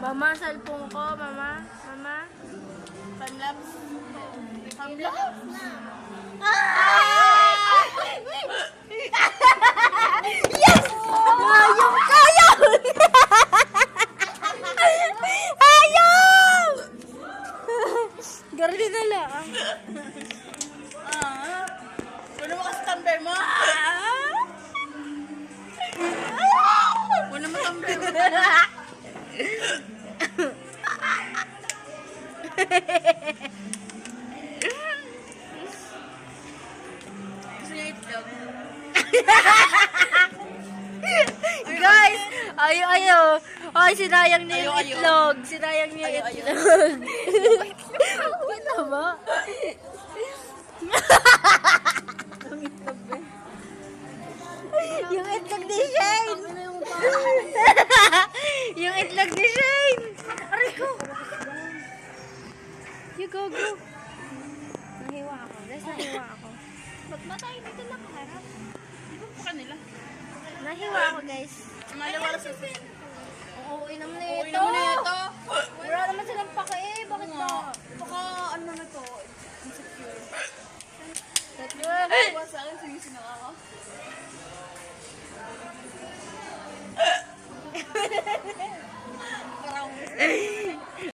Mama, cellphone ko, mama. Mama. Time-lapse. Time-lapse na. Yes! Ayaw! Ayaw! Ayaw! Garli na lang. Ano mo kasi tumbler mo? Ano mo tumbler mo? Gusto niya itlog? Guys, ayo. Ay, sinayang niya yung Ayo. itlog. Sinayang niya yung Ayo. itlog. Kita ba? Yung itlog ni Shane. Yung itlog ni Shane. Aray ko. You go. Nahiwa ako. Guys, nahiwa ako. Ba't ba tayo dito nakaharap? Di ba po kanila? Nahiwa ako, guys. Maliwala sa Oo, inam na Oo, ito. inom mo na ito. Wala naman silang pake. Bakit ba? Baka ano na to? Insecure. Tatlo. Diba sa akin, sinisin na ako. Parang